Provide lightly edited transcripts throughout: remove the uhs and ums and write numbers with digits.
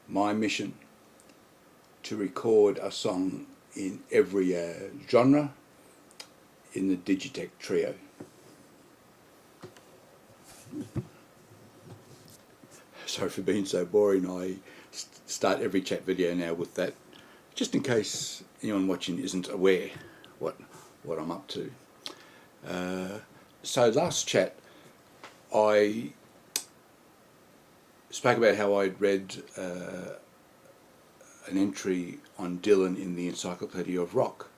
my mission to record a song in every genre in the Digitech Trio. Sorry for being so boring. I start every chat video now with that, just in case anyone watching isn't aware what I'm up to. So last chat I spoke about how I'd read an entry on Dylan in the Encyclopedia of Rock.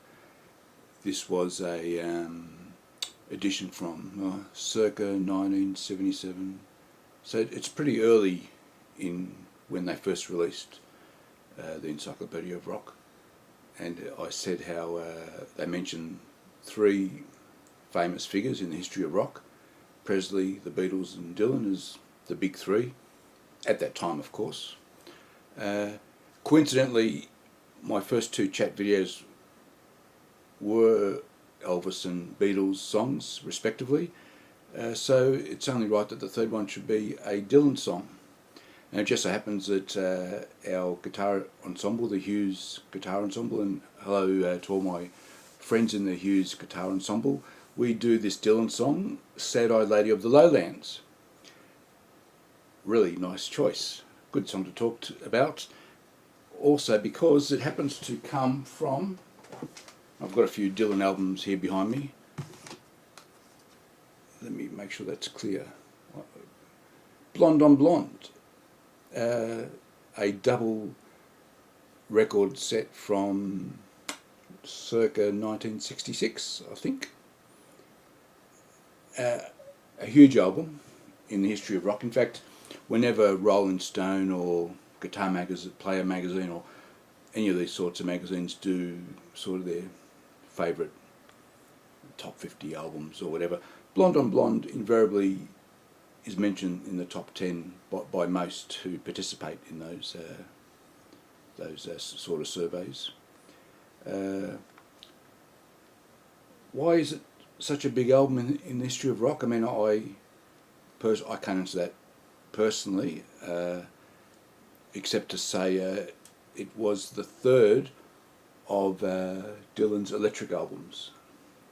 This was a edition from circa 1977, so it's pretty early in when they first released the Encyclopedia of Rock. And I said how they mentioned three famous figures in the history of rock: Presley, the Beatles and Dylan as the big three, at that time of course. Coincidentally, my first two chat videos were Elvis and Beatles songs respectively, so it's only right that the third one should be a Dylan song. And it just so happens that our guitar ensemble, the Hughes Guitar Ensemble, and hello to all my friends in the Hughes Guitar Ensemble, we do this Dylan song, Sad-Eyed Lady of the Lowlands. Really nice choice, good song to talk about. Also because it happens to come from, I've got a few Dylan albums here behind me. Let me make sure that's clear. Blonde on Blonde, a double record set from circa 1966, I think. A huge album in the history of rock. In fact, whenever Rolling Stone or Guitar Magazine, Player Magazine, or any of these sorts of magazines do sort of their favourite top 50 albums or whatever, Blonde on Blonde invariably is mentioned in the top 10 by most who participate in those sort of surveys. Why is it such a big album in the history of rock? I mean, I can't answer that personally, except to say it was the third of Dylan's electric albums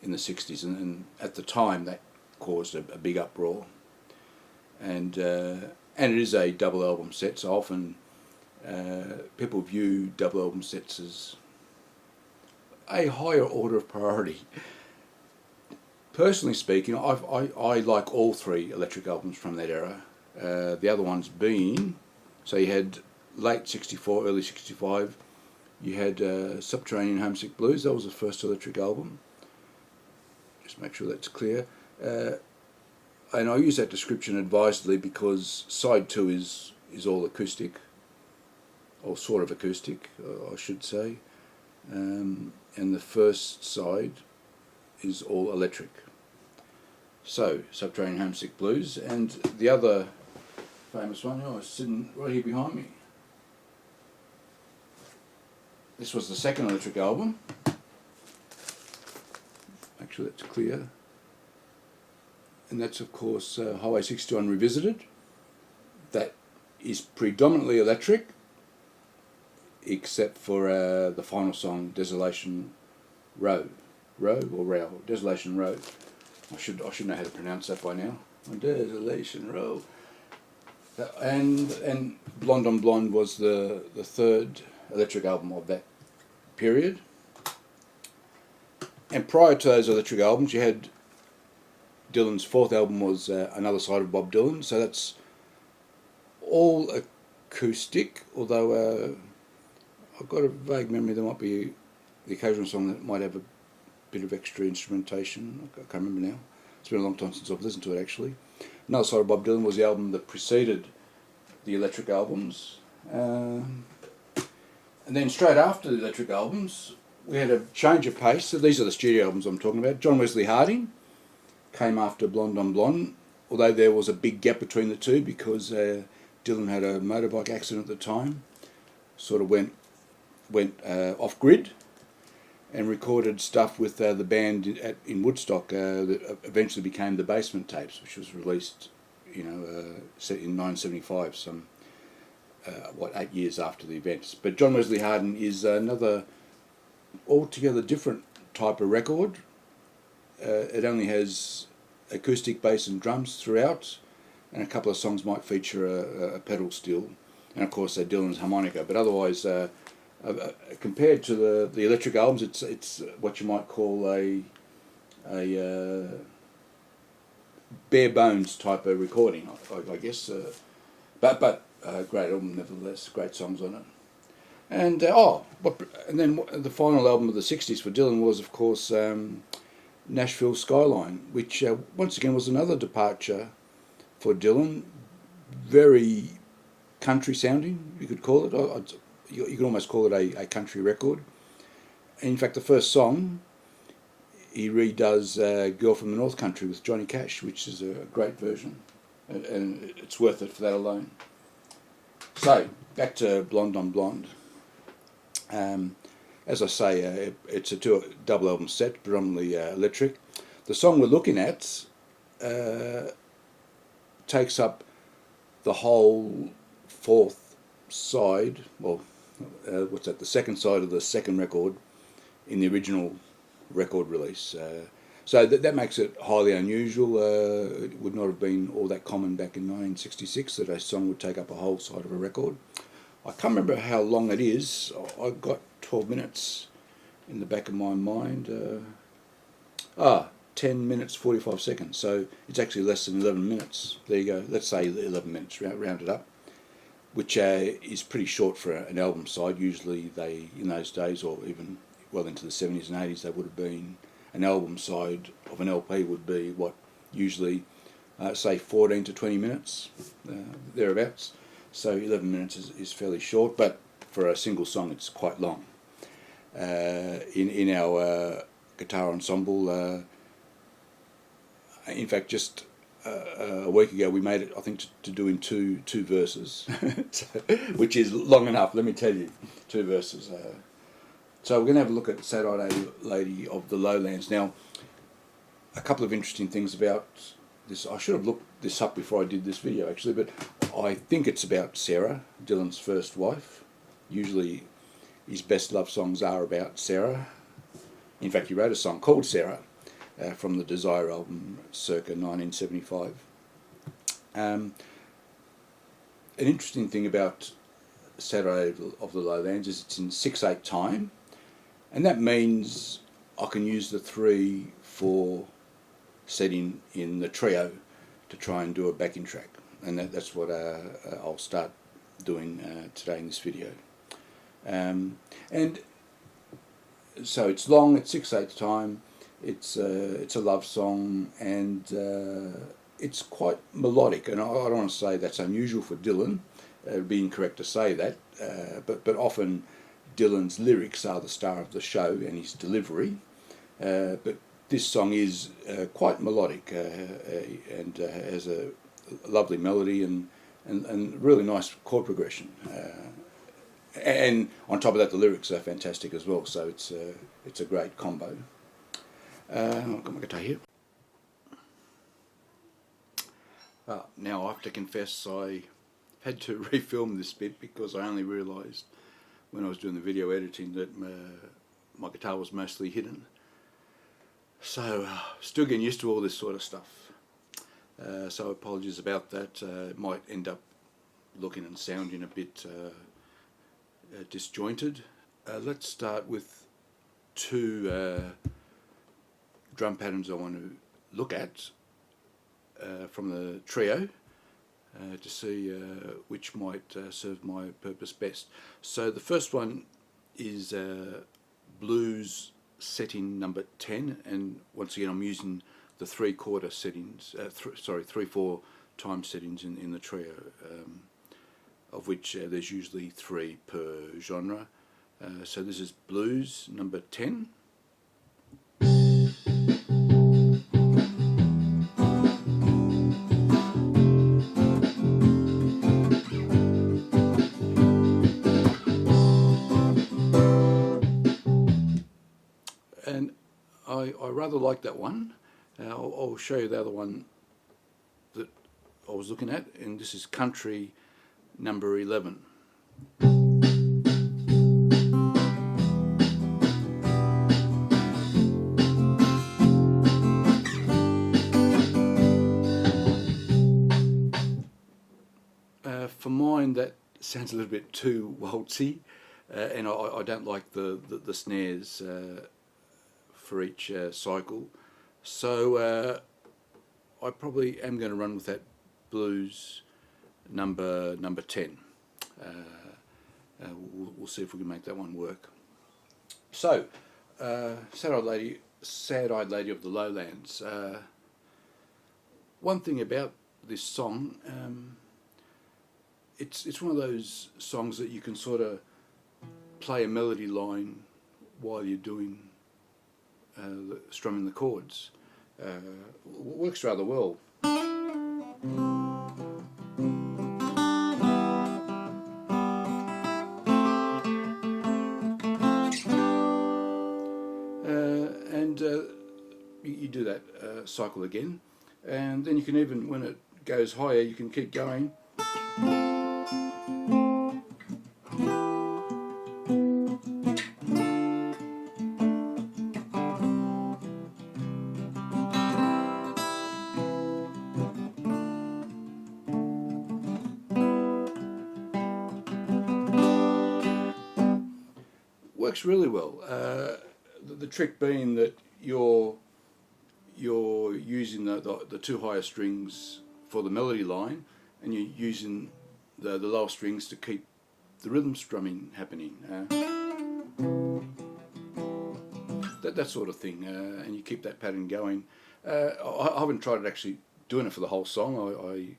in the 60s, and at the time that caused a big uproar. And it is a double album set, so often people view double album sets as a higher order of priority. Personally speaking, I like all three electric albums from that era. The other ones being, so you had late 64, early 65, you had Subterranean Homesick Blues. That was the first electric album. Just make sure that's clear. And I use that description advisedly because side 2 is all acoustic, or sort of acoustic, I should say. And the first side is all electric. So, Subterranean Homesick Blues, and the other famous one, is sitting right here behind me. This was the second electric album. Make sure that's clear. And that's of course Highway 61 Revisited. That is predominantly electric, except for the final song, Desolation Row. Desolation Row. I should know how to pronounce that by now. Desolation Row. And Blonde on Blonde was the third electric album of that period. And prior to those electric albums, you had Dylan's fourth album was Another Side of Bob Dylan. So that's all acoustic, although I've got a vague memory there might be the occasional song that might have a bit of extra instrumentation. I can't remember now. It's been a long time since I've listened to it actually. Another Side of Bob Dylan was the album that preceded the electric albums. And then straight after the electric albums, we had a change of pace. So these are the studio albums I'm talking about. John Wesley Harding came after Blonde on Blonde, although there was a big gap between the two because Dylan had a motorbike accident at the time, sort of went off grid, and recorded stuff with the band in Woodstock that eventually became the Basement Tapes, which was released, set in 1975, some 8 years after the events. But John Wesley Harding is another altogether different type of record. It only has acoustic bass and drums throughout, and a couple of songs might feature a pedal steel, and of course Dylan's harmonica. But otherwise, compared to the electric albums, it's what you might call a bare bones type of recording, I guess. But great album nevertheless, great songs on it. And and then the final album of the '60s for Dylan was, of course, Nashville Skyline, which once again was another departure for Dylan. Very country sounding, you could call it. You could almost call it a country record. In fact, the first song he redoes Girl from the North Country with Johnny Cash, which is a great version, and it's worth it for that alone. So, back to Blonde on Blonde. As I say, it's a double album set, predominantly electric. The song we're looking at takes up the whole fourth side, the second side of the second record in the original record release. So that makes it highly unusual. It would not have been all that common back in 1966 that a song would take up a whole side of a record. I can't remember how long it is. I've got 12 minutes in the back of my mind. 10 minutes 45 seconds. So it's actually less than 11 minutes. There you go. Let's say 11 minutes, round it up, which is pretty short for an album side. Usually they, in those days, or even well into the 70s and 80s, they would have been, an album side of an LP would be usually say 14 to 20 minutes, thereabouts. So 11 minutes is fairly short, but for a single song it's quite long. In our guitar ensemble, in fact, just a week ago we made it, I think, to do in two verses, which is long enough, let me tell you, 2 verses. So we're going to have a look at Saturday Lady of the Lowlands. Now, a couple of interesting things about this. I should have looked this up before I did this video, actually, but I think it's about Sarah, Dylan's first wife. Usually his best love songs are about Sarah. In fact, he wrote a song called Sarah from the Desire album circa 1975. An interesting thing about Saturday of the Lowlands is it's in 6/8 time, and that means I can use the 3/4 setting in the trio to try and do a backing track, and that's what I'll start doing today in this video. And so it's long, it's 6/8 time, it's a love song, and it's quite melodic, and I don't want to say that's unusual for Dylan. It would be incorrect to say that, but often Dylan's lyrics are the star of the show and his delivery, but this song is quite melodic and has a lovely melody and really nice chord progression. And on top of that, the lyrics are fantastic as well, so it's a great combo. I've got my guitar here. Now I have to confess I had to refilm this bit because I only realised when I was doing the video editing that my guitar was mostly hidden. So still getting used to all this sort of stuff. So apologies about that. It might end up looking and sounding a bit disjointed. Let's start with 2 drum patterns I want to look at from the trio to see which might serve my purpose best. So the first one is blues setting number 10, and once again I'm using the 3/4 settings, 3/4 time settings in the trio, of which there's usually 3 per genre. So this is blues number 10. And I rather like that one. I'll show you the other one that I was looking at, and this is country number 11. For mine, that sounds a little bit too waltzy, and I don't like the snares for each cycle. So I probably am going to run with that blues number 10. We'll see if we can make that one work. So, Sad-Eyed Lady of the Lowlands. One thing about this song, it's one of those songs that you can sort of play a melody line while you're doing strumming the chords. Works rather well. And you do that cycle again, and then you can, even when it goes higher, you can keep going. Works really well. The trick being that you're using the two higher strings for the melody line, and you're using the lower strings to keep the rhythm strumming happening. That sort of thing, and you keep that pattern going. I haven't tried it actually doing it for the whole song.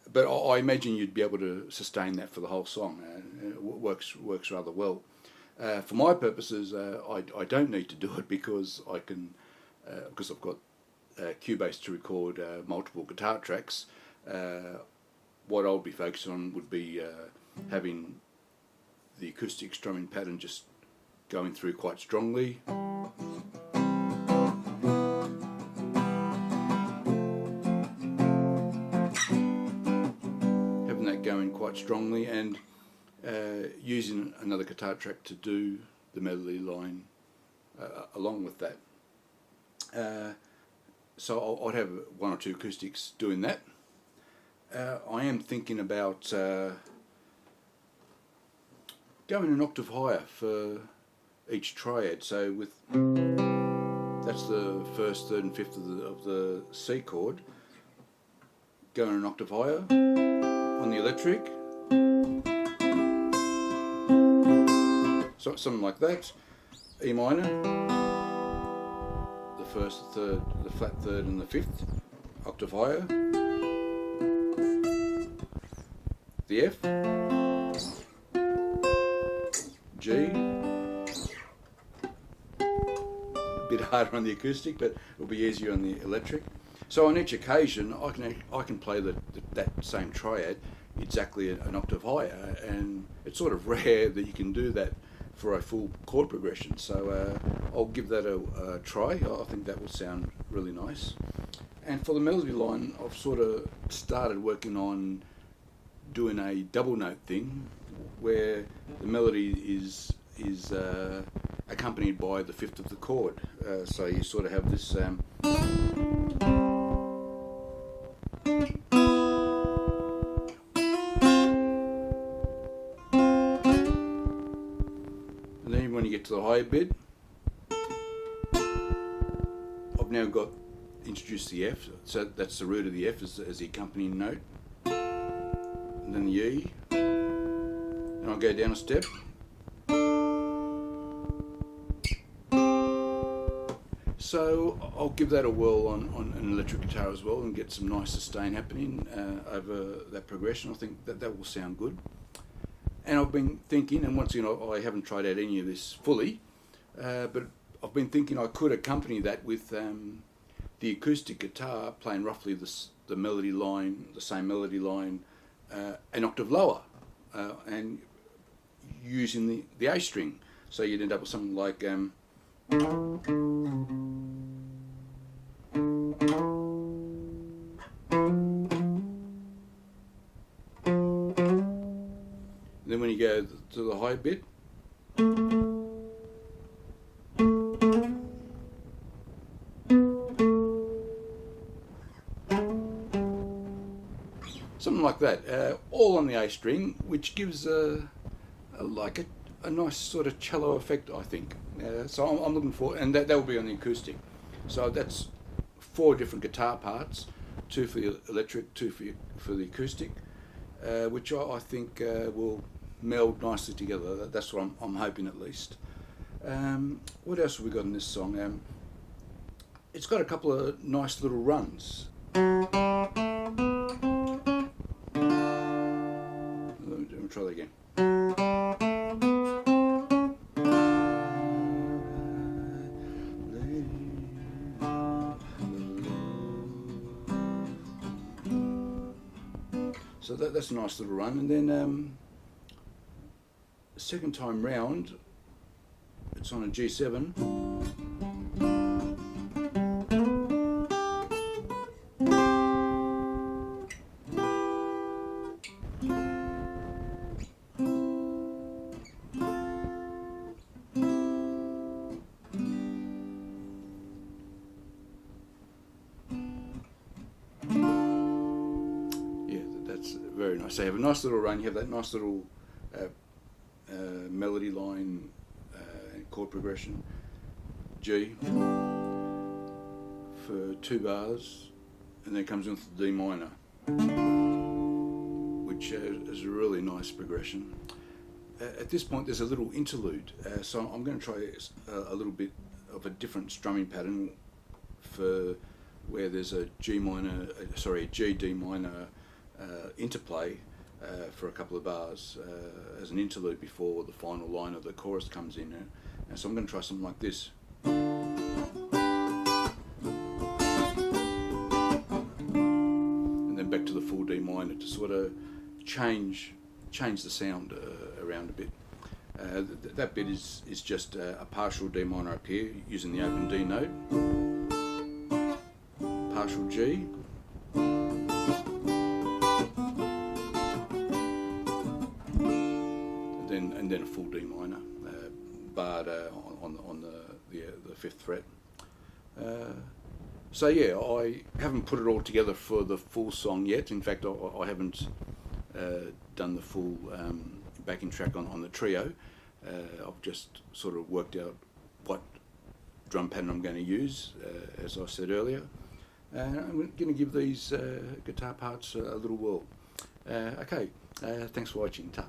But I imagine you'd be able to sustain that for the whole song. It works rather well. For my purposes, I don't need to do it because I can, because I've got Cubase to record multiple guitar tracks. What I'll be focusing on would be having the acoustic strumming pattern just going through quite strongly. Going quite strongly, and using another guitar track to do the melody line along with that. So I'd have one or two acoustics doing that. I am thinking about going an octave higher for each triad. So that's the first, third, and fifth of the C chord. Going an octave higher on the electric, so something like that. E minor, the first, the third, the flat third, and the fifth, octave higher. The F, G, a bit harder on the acoustic, but it'll be easier on the electric. So on each occasion, I can play that same triad exactly an octave higher, and it's sort of rare that you can do that for a full chord progression. So I'll give that a try. I think that will sound really nice. And for the melody line, I've sort of started working on doing a double note thing, where the melody is accompanied by the fifth of the chord. So you sort of have this. And then when you get to the higher bit, I've now introduced the F, so that's the root of the F as the accompanying note, and then the E, and I'll go down a step. So I'll give that a whirl on an electric guitar as well, and get some nice sustain happening over that progression. I think that will sound good. And I've been thinking, and once again, I haven't tried out any of this fully, but I've been thinking I could accompany that with the acoustic guitar playing roughly the melody line, the same melody line, an octave lower, and using the A string. So you'd end up with something like. And then when you go to the high bit, something like that, all on the A string, which gives a nice sort of cello effect, I think. So I'm looking for, and that will be on the acoustic. So that's 4 different guitar parts, 2 for the electric, 2 for the acoustic, which I think will meld nicely together. That's what I'm hoping, at least. What else have we got in this song? It's got a couple of nice little runs. Let me try that again. So that's a nice little run, and then the second time round, it's on a G7. Very nice. So you have a nice little run, you have that nice little melody line, chord progression, G for 2 bars, and then it comes into the D minor, which is a really nice progression. At this point there's a little interlude, so I'm going to try a little bit of a different strumming pattern for where there's a G D minor interplay for a couple of bars as an interlude before the final line of the chorus comes in. And so I'm going to try something like this. And then back to the full D minor to sort of change the sound around a bit. That bit is just a partial D minor up here using the open D note, partial G, and then a full D minor, barred on the 5th fret. So yeah, I haven't put it all together for the full song yet. In fact, I haven't done the full backing track on the trio. I've just sort of worked out what drum pattern I'm going to use, as I said earlier. I'm going to give these guitar parts a little whirl. Okay, thanks for watching. Ta.